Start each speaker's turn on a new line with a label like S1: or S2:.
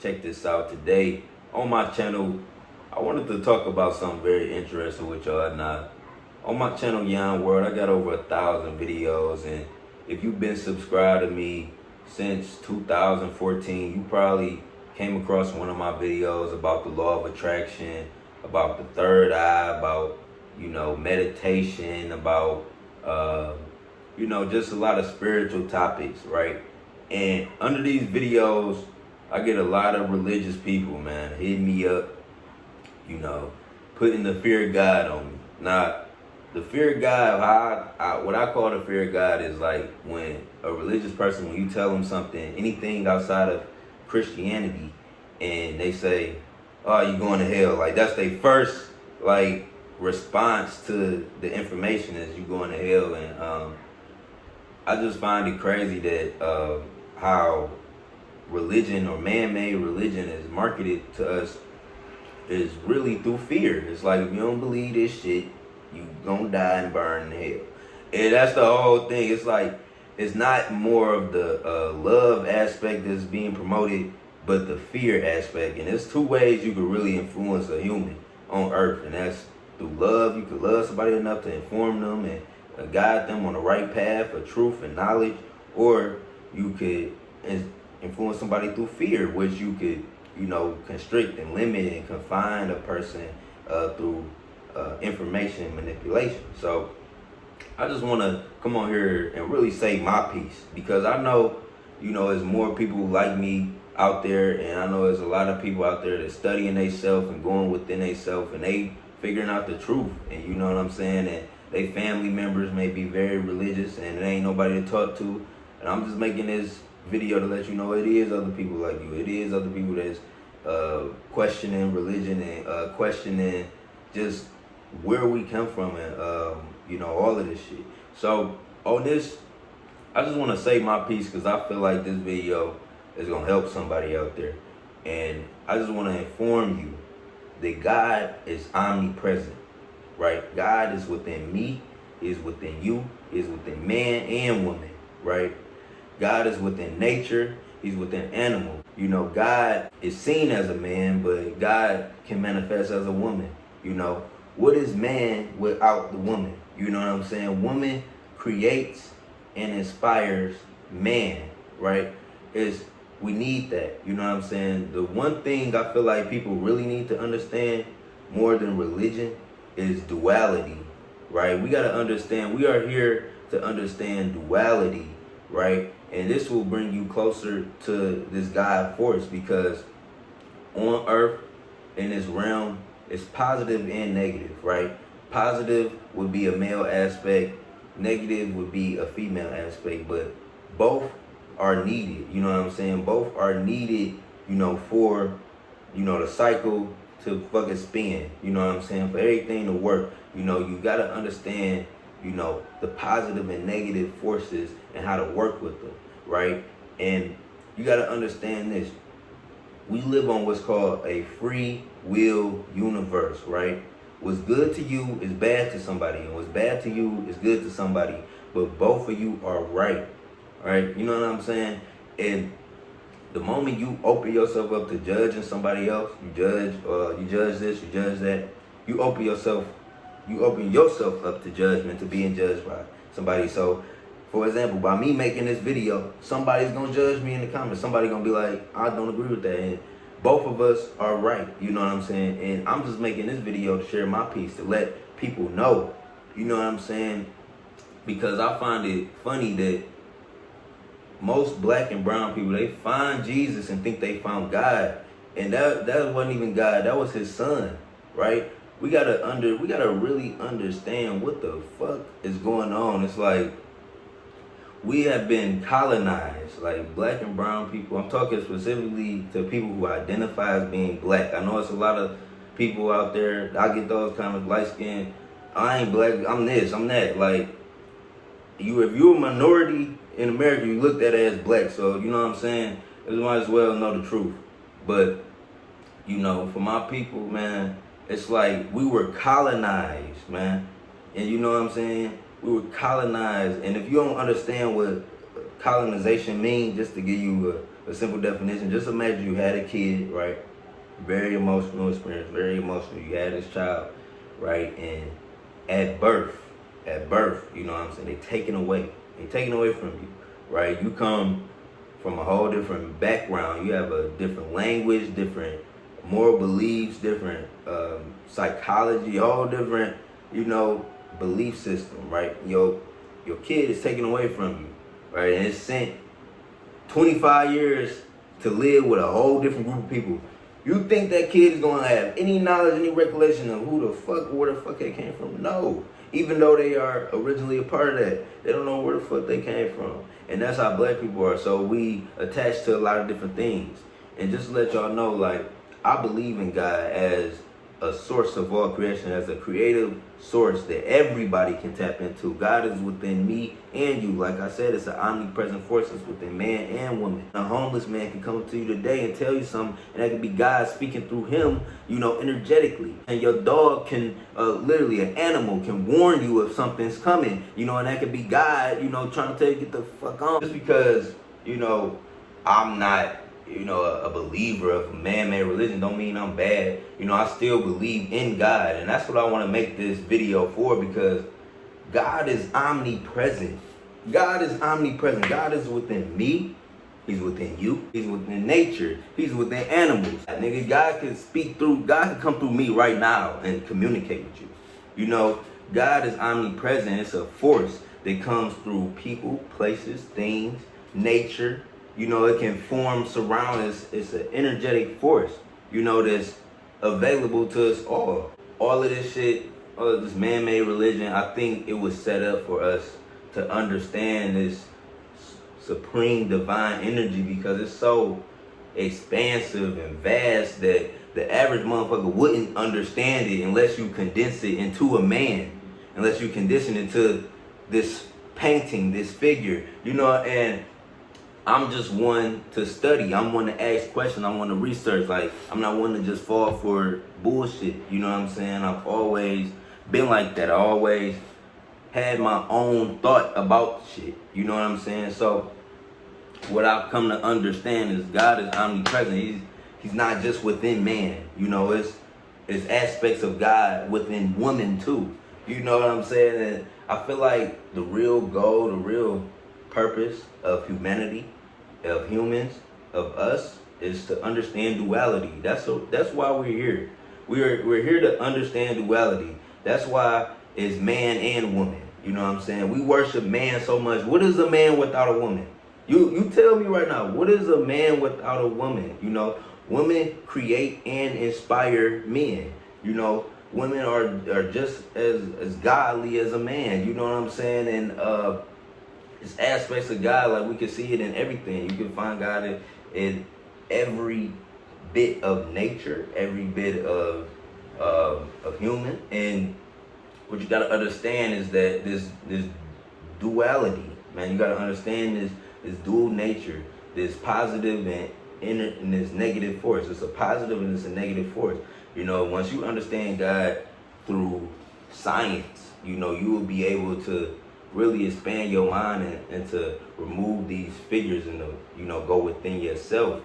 S1: check this out. Today on my channel, I wanted to talk about something very interesting with y'all. Now, on my channel, YON WORLD, I got over 1,000 videos, and if you've been subscribed to me since 2014, you probably came across one of my videos about the law of attraction, about the third eye, about, meditation, about, just a lot of spiritual topics, right? And under these videos, I get a lot of religious people, man, hitting me up, putting the fear of God on me. Now, the fear of God, what I call the fear of God is like when a religious person, when you tell them something, anything outside of Christianity, and they say, oh, you're going to hell. Like, that's their first, response to the information is you going to hell. And I just find it crazy that how religion or man-made religion is marketed to us is really through fear. It's like, if you don't believe this shit, you gonna die and burn in hell. And that's the whole thing. It's like, it's not more of the love aspect that's being promoted, but the fear aspect. And there's two ways you could really influence a human on earth, and that's through love. You could love somebody enough to inform them and guide them on the right path of truth and knowledge, or you could influence somebody through fear, which you could, constrict and limit and confine a person through information manipulation. So I just want to come on here and really say my piece, because I know, there's more people like me out there, and I know there's a lot of people out there that studying themselves and going within themselves, and they figuring out the truth, and you know what I'm saying, and they family members may be very religious and there ain't nobody to talk to. And I'm just making this video to let you know it is other people like you. It is other people that's questioning religion and questioning just where we come from, and all of this shit. So on this, I just want to say my piece, because I feel like this video is gonna help somebody out there. And I just want to inform you that God is omnipresent, right? God is within me, is within you, is within man and woman, right? God is within nature, he's within animals. God is seen as a man, but God can manifest as a woman. What is man without the woman? You know what I'm saying? Woman creates and inspires man, right? We need that. You know what I'm saying? The one thing I feel like people really need to understand more than religion is duality, right? We got to understand, we are here to understand duality, right? And this will bring you closer to this God force, because on earth, in this realm, it's positive and negative, right? Positive would be a male aspect, negative would be a female aspect, but both are needed. You know what I'm saying? Both are needed, for, the cycle to fucking spin. You know what I'm saying? For everything to work, you got to understand, the positive and negative forces and how to work with them, right? And you got to understand this. We live on what's called a free will universe, right? What's good to you is bad to somebody, and what's bad to you is good to somebody, but both of you are right. Right? You know what I'm saying? And the moment you open yourself up to judging somebody else, you judge this, you judge that, you open yourself up to judgment, to being judged by somebody. So, for example, by me making this video, somebody's gonna judge me in the comments. Somebody's gonna be like, I don't agree with that. And both of us are right. You know what I'm saying? And I'm just making this video to share my piece, to let people know. You know what I'm saying? Because I find it funny that most black and brown people, they find Jesus and think they found God, and that wasn't even God. That was his son, right? We gotta really understand what the fuck is going on. It's like we have been colonized, like black and brown people. I'm talking specifically to people who identify as being black. I know it's a lot of people out there. I get those kind of light skin. I ain't black. I'm this. I'm that. Like if you're a minority in America, you looked at it as black. So, you know what I'm saying? You might as well know the truth. But, for my people, man, it's like we were colonized, man. And you know what I'm saying? We were colonized. And if you don't understand what colonization means, just to give you a simple definition. Just imagine you had a kid, right? Very emotional experience, very emotional. You had this child, right? And at birth, you know what I'm saying? They taken away from you, right? You come from a whole different background. You have a different language, different moral beliefs, different psychology, all different, you know, belief system, right? Your kid is taken away from you, right? And it's sent 25 years to live with a whole different group of people. You think that kid is gonna have any knowledge, any recollection of who the fuck, where the fuck they came from? No. Even though they are originally a part of that, they don't know where the fuck they came from. And that's how black people are. So we attach to a lot of different things. And just to let y'all know, like, I believe in God as a source of all creation, as a creative source that everybody can tap into. God is within me and you. Like I said, it's an omnipresent force that's within man and woman. A homeless man can come to you today and tell you something, and that could be God speaking through him, you know, energetically. And your dog can, literally, an animal can warn you if something's coming, you know, and that could be God, you know, trying to tell you get the fuck on. Just because, you know, I'm not, you know, a believer of man-made religion don't mean I'm bad. You know, I still believe in God, and that's what I want to make this video for, because God is omnipresent. God is omnipresent. God is within me. He's within you. He's within nature. He's within animals. Nigga, God can speak through, God can come through me right now and communicate with you. You know, God is omnipresent. It's a force that comes through people, places, things, nature. You know, it can form, surround us. It's an energetic force, you know, that's available to us all. All of this shit, all of this man-made religion, I think it was set up for us to understand this supreme divine energy, because it's so expansive and vast that the average motherfucker wouldn't understand it unless you condense it into a man, unless you condition it into this painting, this figure, you know. And I'm just one to study. I'm one to ask questions. I'm one to research. Like, I'm not one to just fall for bullshit. You know what I'm saying? I've always been like that. I always had my own thought about shit. You know what I'm saying? So what I've come to understand is God is omnipresent. He's not just within man. You know, it's aspects of God within woman too. You know what I'm saying? And I feel like the real goal, the real purpose of humanity, of humans, of us, is to understand duality. That's why we're here. We're here to understand duality. That's why it's man and woman. You know what I'm saying? We worship man so much. What is a man without a woman? You tell me right now, what is a man without a woman? You know, women create and inspire men. You know, women are just as godly as a man. You know what I'm saying? And it's aspects of God, like we can see it in everything. You can find God in every bit of nature, every bit of human. And what you gotta understand is that this duality, man. You gotta understand this dual nature, this positive and this negative force. It's a positive and it's a negative force. You know, once you understand God through science, you know, you will be able to really expand your mind and to remove these figures and to, you know, go within yourself